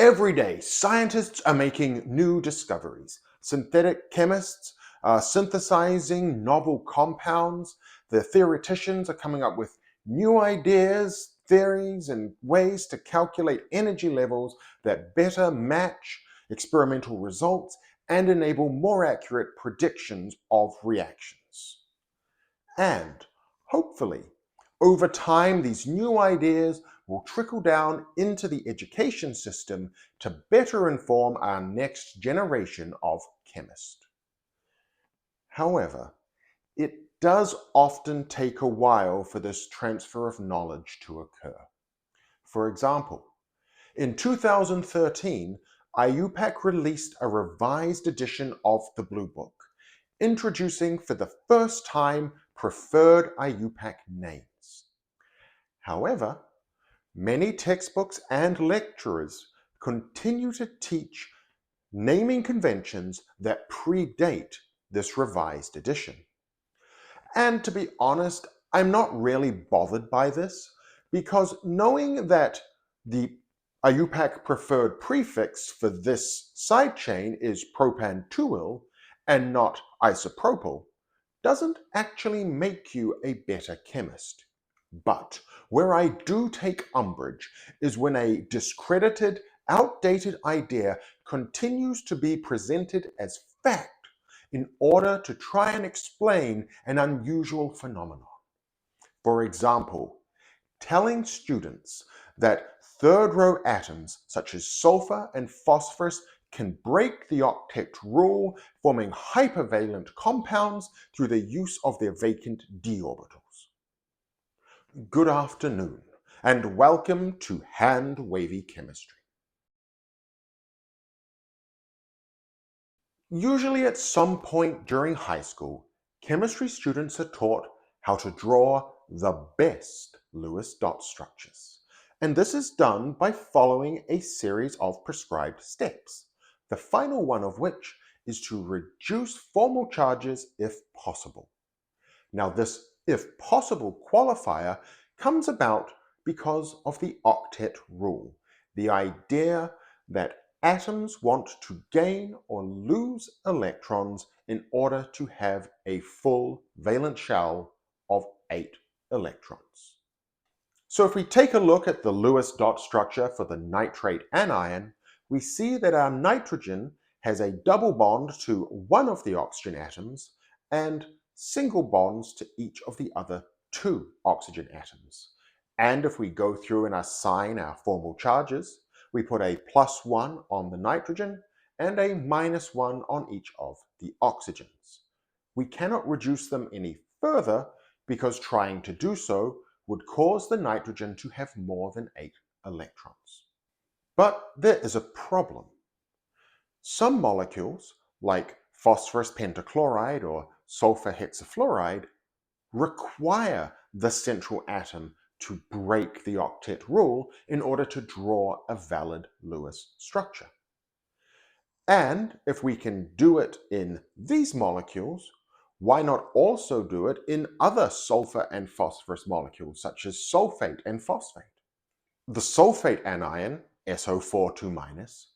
Every day, scientists are making new discoveries. Synthetic chemists are synthesizing novel compounds. The theoreticians are coming up with new ideas, theories, and ways to calculate energy levels that better match experimental results and enable more accurate predictions of reactions. And hopefully, over time, these new ideas will trickle down into the education system to better inform our next generation of chemists. However, it does often take a while for this transfer of knowledge to occur. For example, in 2013, IUPAC released a revised edition of the Blue Book, introducing for the first time preferred IUPAC names. However, many textbooks and lecturers continue to teach naming conventions that predate this revised edition. And to be honest, I'm not really bothered by this, because knowing that the IUPAC preferred prefix for this sidechain is propan-2-ol and not isopropyl doesn't actually make you a better chemist. But where I do take umbrage is when a discredited, outdated idea continues to be presented as fact in order to try and explain an unusual phenomenon. For example, telling students that third-row atoms such as sulfur and phosphorus can break the octet rule, forming hypervalent compounds through the use of their vacant d-orbitals. Good afternoon, and welcome to hand-wavy chemistry. Usually at some point during high school, chemistry students are taught how to draw the best Lewis dot structures. And this is done by following a series of prescribed steps, the final one of which is to reduce formal charges if possible. Now this if possible qualifier comes about because of the octet rule, the idea that atoms want to gain or lose electrons in order to have a full valence shell of 8 electrons. So if we take a look at the Lewis dot structure for the nitrate anion, we see that our nitrogen has a double bond to one of the oxygen atoms and single bonds to each of the other 2 oxygen atoms. And if we go through and assign our formal charges, we put a +1 on the nitrogen and a -1 on each of the oxygens. We cannot reduce them any further because trying to do so would cause the nitrogen to have more than 8 electrons. But there is a problem. Some molecules, like phosphorus pentachloride or sulfur hexafluoride, require the central atom to break the octet rule in order to draw a valid Lewis structure. And if we can do it in these molecules, why not also do it in other sulfur and phosphorus molecules such as sulfate and phosphate? The sulfate anion, SO4 2-,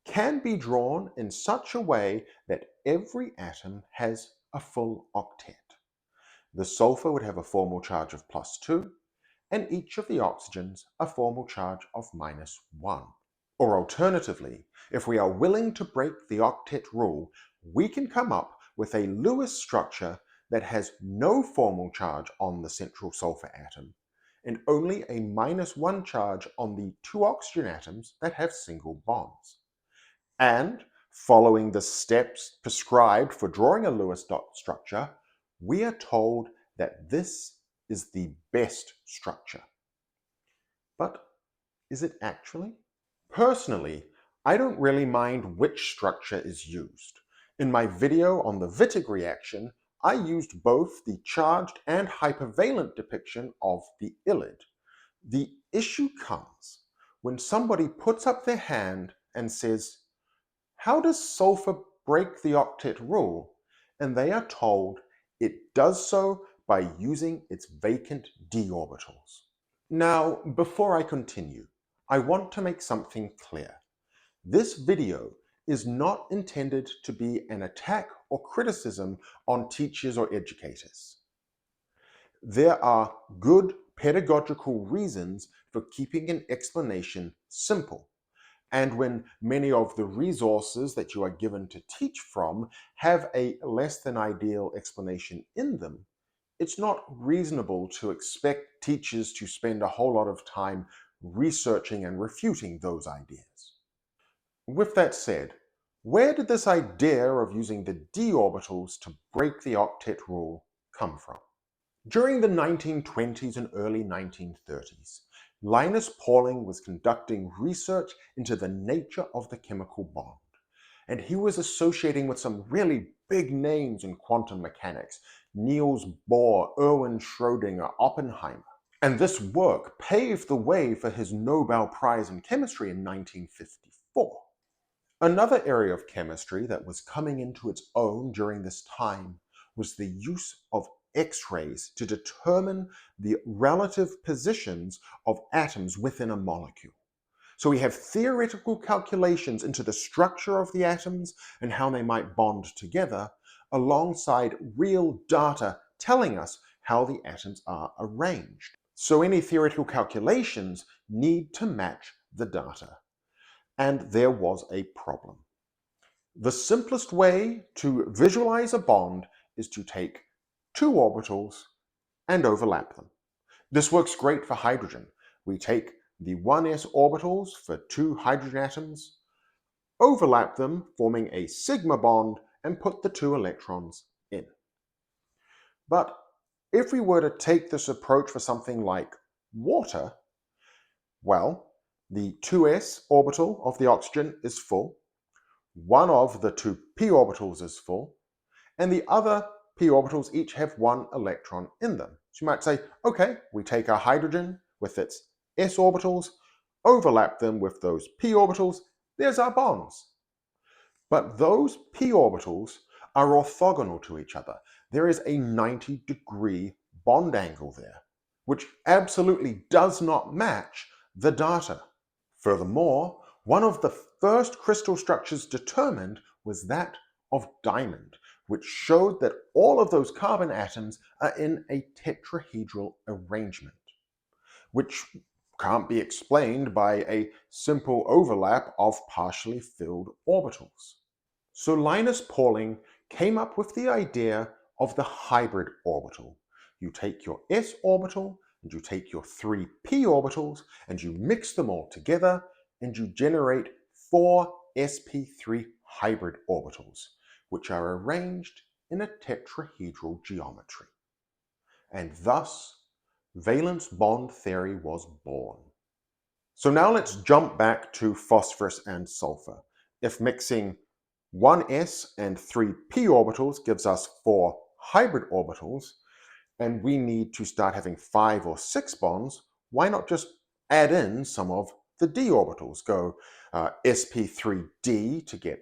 can be drawn in such a way that every atom has a full octet. The sulfur would have a formal charge of +2, and each of the oxygens a formal charge of -1. Or alternatively, if we are willing to break the octet rule, we can come up with a Lewis structure that has no formal charge on the central sulfur atom, and only a -1 charge on the 2 oxygen atoms that have single bonds. And following the steps prescribed for drawing a Lewis dot structure, we are told that this is the best structure. But is it actually? Personally, I don't really mind which structure is used. In my video on the Wittig reaction, I used both the charged and hypervalent depiction of the ylid. The issue comes when somebody puts up their hand and says, "How does sulfur break the octet rule?" And they are told it does so by using its vacant d-orbitals. Now, before I continue, I want to make something clear. This video is not intended to be an attack or criticism on teachers or educators. There are good pedagogical reasons for keeping an explanation simple, and when many of the resources that you are given to teach from have a less than ideal explanation in them, it's not reasonable to expect teachers to spend a whole lot of time researching and refuting those ideas. With that said, where did this idea of using the d-orbitals to break the octet rule come from? During the 1920s and early 1930s, Linus Pauling was conducting research into the nature of the chemical bond, and he was associating with some really big names in quantum mechanics: Niels Bohr, Erwin Schrödinger, Oppenheimer. And this work paved the way for his Nobel Prize in Chemistry in 1954. Another area of chemistry that was coming into its own during this time was the use of X-rays to determine the relative positions of atoms within a molecule. So we have theoretical calculations into the structure of the atoms and how they might bond together, alongside real data telling us how the atoms are arranged. So any theoretical calculations need to match the data. And there was a problem. The simplest way to visualize a bond is to take two orbitals and overlap them. This works great for hydrogen. We take the 1s orbitals for two hydrogen atoms, overlap them, forming a sigma bond, and put the two electrons in. But if we were to take this approach for something like water, well, the 2s orbital of the oxygen is full, one of the two p orbitals is full, and the other p orbitals each have one electron in them. So you might say, okay, we take our hydrogen with its s orbitals, overlap them with those p orbitals, there's our bonds. But those p orbitals are orthogonal to each other. There is a 90-degree bond angle there, which absolutely does not match the data. Furthermore, one of the first crystal structures determined was that of diamond, which showed that all of those carbon atoms are in a tetrahedral arrangement, which can't be explained by a simple overlap of partially filled orbitals. So Linus Pauling came up with the idea of the hybrid orbital. You take your s orbital and you take your three p orbitals and you mix them all together and you generate four sp3 hybrid orbitals, which are arranged in a tetrahedral geometry. And thus, valence bond theory was born. So now let's jump back to phosphorus and sulfur. If mixing 1s and 3p orbitals gives us 4 hybrid orbitals, and we need to start having 5 or 6 bonds, why not just add in some of the d orbitals? Go sp3d to get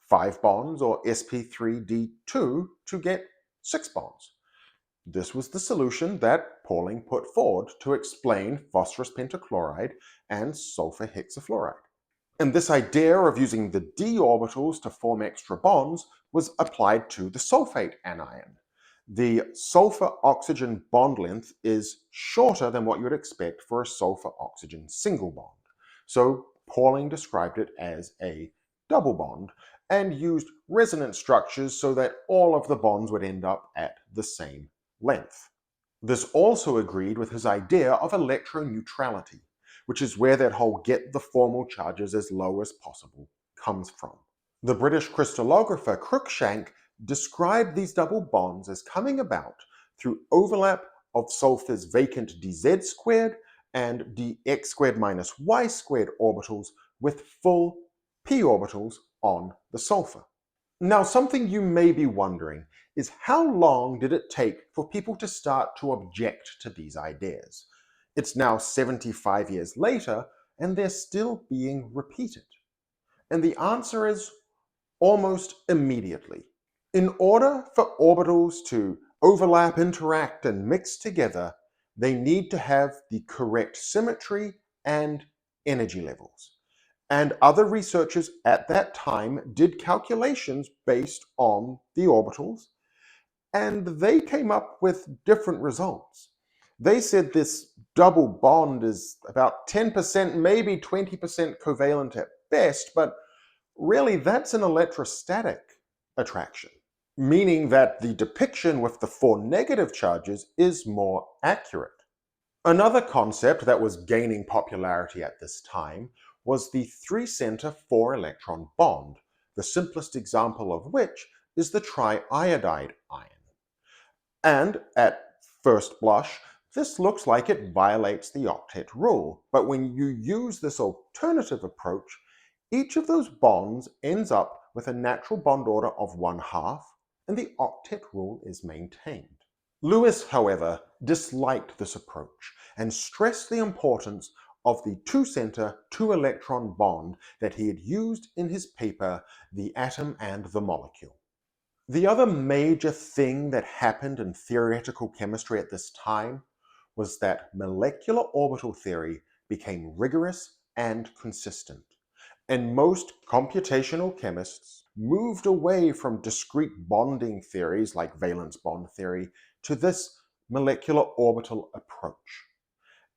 5 bonds, or sp3d2 to get 6 bonds. This was the solution that Pauling put forward to explain phosphorus pentachloride and sulfur hexafluoride. And this idea of using the d orbitals to form extra bonds was applied to the sulfate anion. The sulfur-oxygen bond length is shorter than what you would expect for a sulfur-oxygen single bond. So Pauling described it as a double bond and used resonance structures so that all of the bonds would end up at the same length. This also agreed with his idea of electroneutrality, which is where that whole get the formal charges as low as possible comes from. The British crystallographer Cruikshank described these double bonds as coming about through overlap of sulfur's vacant dz squared and dx squared minus y squared orbitals with full p orbitals on the sulfur. Now, something you may be wondering is how long did it take for people to start to object to these ideas? It's now 75 years later, and they're still being repeated. And the answer is almost immediately. In order for orbitals to overlap, interact, and mix together, they need to have the correct symmetry and energy levels. And other researchers at that time did calculations based on the orbitals, and they came up with different results. They said this double bond is about 10%, maybe 20% covalent at best, but really that's an electrostatic attraction, meaning that the depiction with the four negative charges is more accurate. Another concept that was gaining popularity at this time was the three-center four-electron bond, the simplest example of which is the triiodide ion. And at first blush, this looks like it violates the octet rule, but when you use this alternative approach, each of those bonds ends up with a natural bond order of 1/2, and the octet rule is maintained. Lewis, however, disliked this approach and stressed the importance of the two-center, two-electron bond that he had used in his paper, The Atom and the Molecule. The other major thing that happened in theoretical chemistry at this time was that molecular orbital theory became rigorous and consistent, and most computational chemists moved away from discrete bonding theories like valence bond theory to this molecular orbital approach.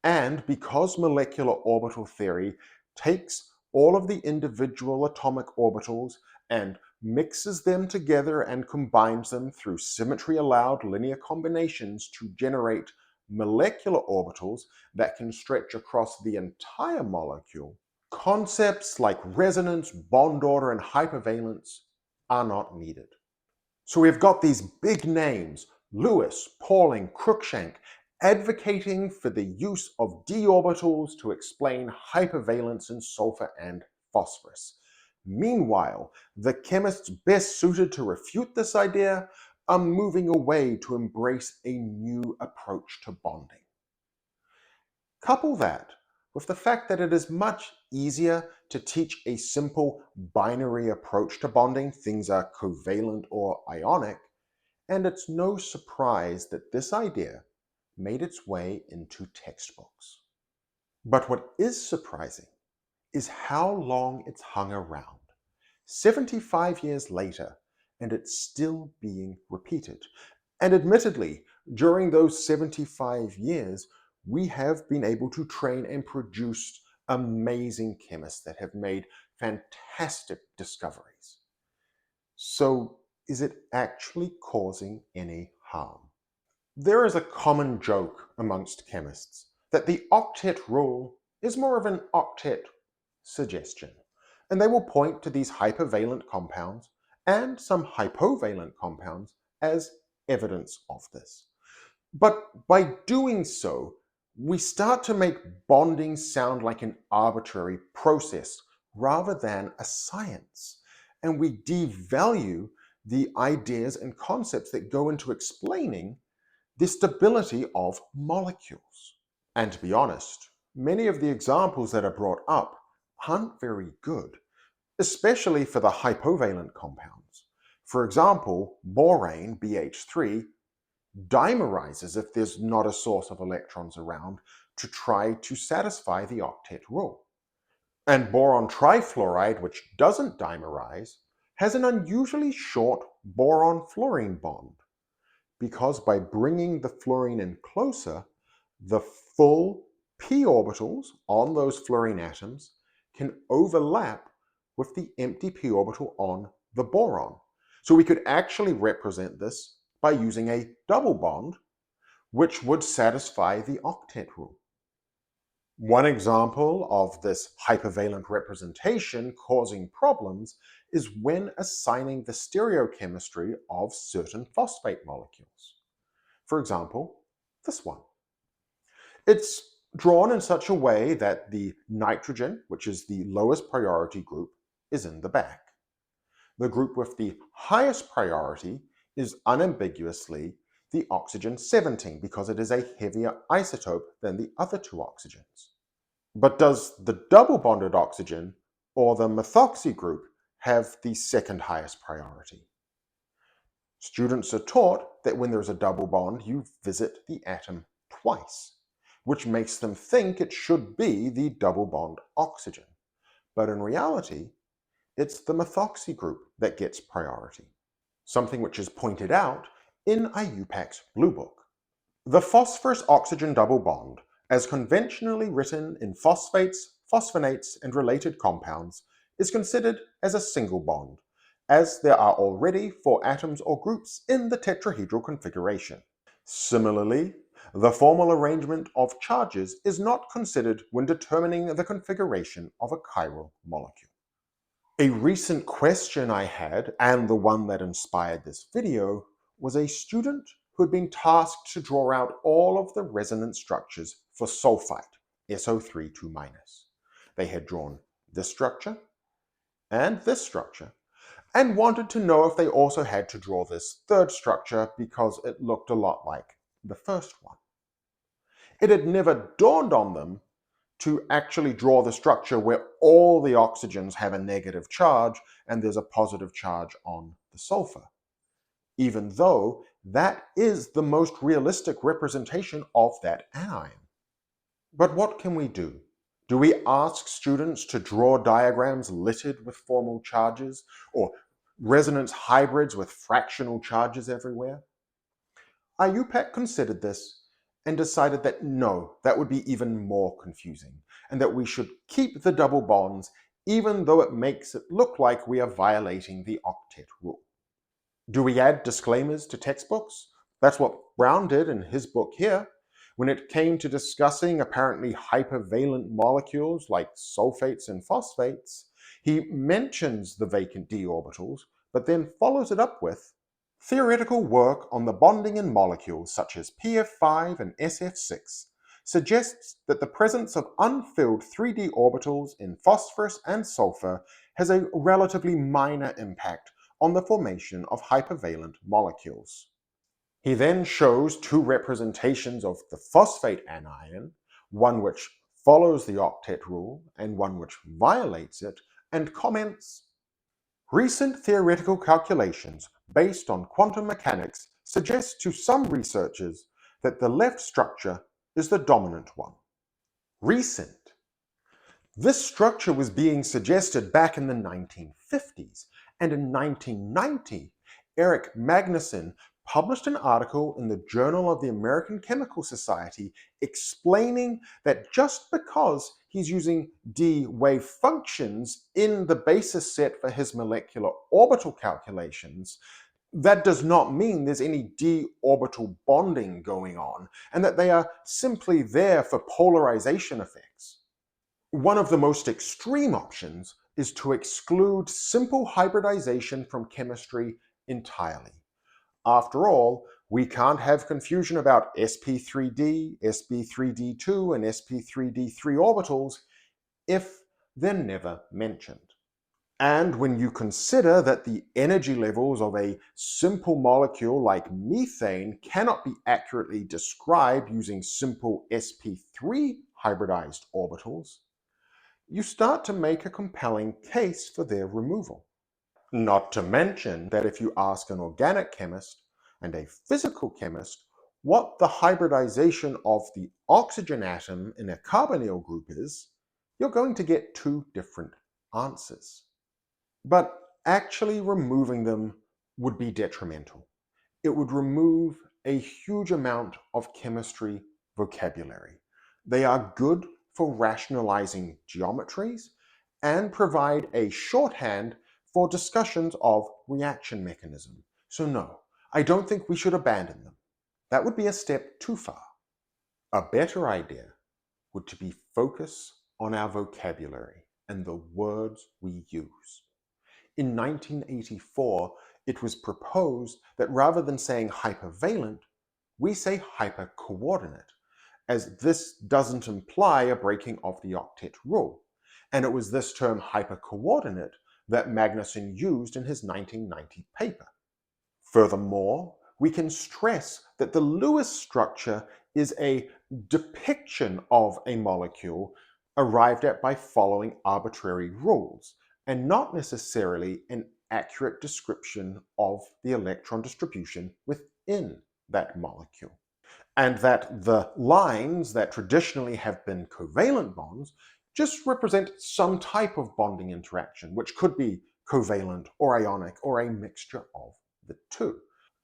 And because molecular orbital theory takes all of the individual atomic orbitals and mixes them together and combines them through symmetry-allowed linear combinations to generate molecular orbitals that can stretch across the entire molecule, concepts like resonance, bond order, and hypervalence are not needed. So we've got these big names, Lewis, Pauling, Cruikshank, advocating for the use of d-orbitals to explain hypervalence in sulfur and phosphorus. Meanwhile, the chemists best suited to refute this idea are moving away to embrace a new approach to bonding. Couple that with the fact that it is much easier to teach a simple binary approach to bonding, things are covalent or ionic, and it's no surprise that this idea made its way into textbooks. But what is surprising is how long it's hung around. 75 years later, and it's still being repeated. And admittedly, during those 75 years, we have been able to train and produce amazing chemists that have made fantastic discoveries. So, is it actually causing any harm? There is a common joke amongst chemists that the octet rule is more of an octet suggestion, and they will point to these hypervalent compounds and some hypovalent compounds as evidence of this. But by doing so, we start to make bonding sound like an arbitrary process rather than a science, and we devalue the ideas and concepts that go into explaining the stability of molecules. And to be honest, many of the examples that are brought up aren't very good, especially for the hypovalent compounds. For example, borane, BH3, dimerizes if there's not a source of electrons around to try to satisfy the octet rule. And boron trifluoride, which doesn't dimerize, has an unusually short boron-fluorine bond, because by bringing the fluorine in closer, the full p orbitals on those fluorine atoms can overlap with the empty p orbital on the boron. So we could actually represent this by using a double bond, which would satisfy the octet rule. One example of this hypervalent representation causing problems is when assigning the stereochemistry of certain phosphate molecules. For example, this one. It's drawn in such a way that the nitrogen, which is the lowest priority group, is in the back. The group with the highest priority is unambiguously the oxygen 17 because it is a heavier isotope than the other two oxygens. But does the double bonded oxygen or the methoxy group have the second highest priority? Students are taught that when there's a double bond, you visit the atom twice, which makes them think it should be the double bond oxygen. but in reality, it's the methoxy group that gets priority, something which is pointed out in IUPAC's Blue Book. The phosphorus-oxygen double bond, as conventionally written in phosphates, phosphonates, and related compounds, is considered as a single bond, as there are already 4 atoms or groups in the tetrahedral configuration. Similarly, the formal arrangement of charges is not considered when determining the configuration of a chiral molecule. A recent question I had, and the one that inspired this video, was a student who had been tasked to draw out all of the resonance structures for sulfite, SO3 2-. They had drawn this structure and this structure, and wanted to know if they also had to draw this third structure because it looked a lot like the first one. It had never dawned on them to actually draw the structure where all the oxygens have a negative charge and there's a positive charge on the sulfur, even though that is the most realistic representation of that anion. But what can we do? Do we ask students to draw diagrams littered with formal charges, or resonance hybrids with fractional charges everywhere? IUPAC considered this and decided that no, that would be even more confusing, and that we should keep the double bonds even though it makes it look like we are violating the octet rule. Do we add disclaimers to textbooks? That's what Brown did in his book here. When it came to discussing apparently hypervalent molecules like sulfates and phosphates, he mentions the vacant d-orbitals, but then follows it up with, theoretical work on the bonding in molecules such as PF5 and SF6 suggests that the presence of unfilled 3d orbitals in phosphorus and sulfur has a relatively minor impact on the formation of hypervalent molecules. He then shows 2 representations of the phosphate anion, one which follows the octet rule and one which violates it, and comments, recent theoretical calculations based on quantum mechanics suggest to some researchers that the left structure is the dominant one. Recent. This structure was being suggested back in the 1950s, and in 1990, Eric Magnuson published an article in the Journal of the American Chemical Society explaining that just because he's using d-wave functions in the basis set for his molecular orbital calculations, that does not mean there's any d-orbital bonding going on, and that they are simply there for polarization effects. One of the most extreme options is to exclude simple hybridization from chemistry entirely. After all, we can't have confusion about sp3d, sp3d2, and sp3d3 orbitals if they're never mentioned. And when you consider that the energy levels of a simple molecule like methane cannot be accurately described using simple sp3 hybridized orbitals, you start to make a compelling case for their removal. Not to mention that if you ask an organic chemist and a physical chemist what the hybridization of the oxygen atom in a carbonyl group is, you're going to get 2 different answers. But actually removing them would be detrimental. It would remove a huge amount of chemistry vocabulary. They are good for rationalizing geometries and provide a shorthand for discussions of reaction mechanism. So no, I don't think we should abandon them. That would be a step too far. A better idea would to be focus on our vocabulary and the words we use. In 1984, it was proposed that rather than saying hypervalent, we say hypercoordinate, as this doesn't imply a breaking of the octet rule. And it was this term hypercoordinate that Magnuson used in his 1990 paper. Furthermore, we can stress that the Lewis structure is a depiction of a molecule arrived at by following arbitrary rules, and not necessarily an accurate description of the electron distribution within that molecule. And that the lines that traditionally have been covalent bonds just represent some type of bonding interaction, which could be covalent or ionic or a mixture of the two.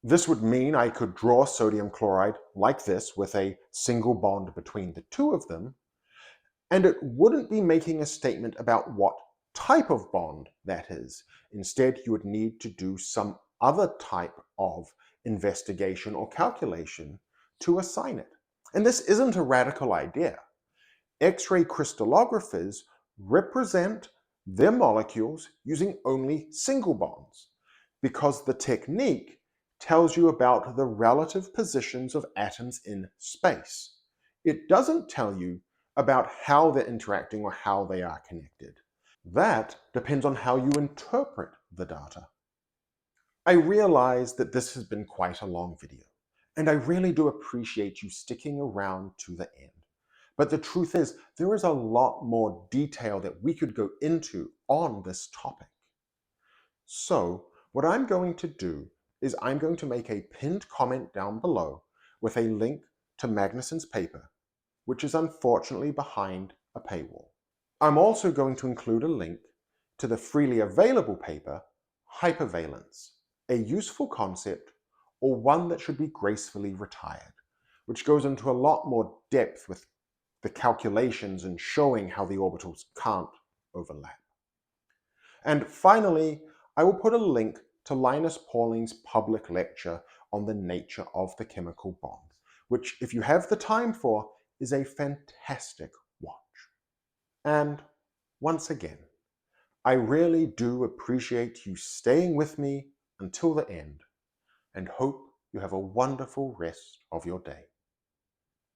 This would mean I could draw sodium chloride like this with a single bond between the two of them, and it wouldn't be making a statement about what type of bond that is. Instead, you would need to do some other type of investigation or calculation to assign it. And this isn't a radical idea. X-ray crystallographers represent their molecules using only single bonds because the technique tells you about the relative positions of atoms in space. It doesn't tell you about how they're interacting or how they are connected. That depends on how you interpret the data. I realize that this has been quite a long video, and I really do appreciate you sticking around to the end. But the truth is, there is a lot more detail that we could go into on this topic. So, what I'm going to do is I'm going to make a pinned comment down below with a link to Magnuson's paper, which is unfortunately behind a paywall. I'm also going to include a link to the freely available paper, Hypervalence, a useful concept or one that should be gracefully retired, which goes into a lot more depth with the calculations and showing how the orbitals can't overlap. And finally, I will put a link to Linus Pauling's public lecture on the nature of the chemical bond, which, if you have the time for, is a fantastic watch. And once again, I really do appreciate you staying with me until the end, and hope you have a wonderful rest of your day.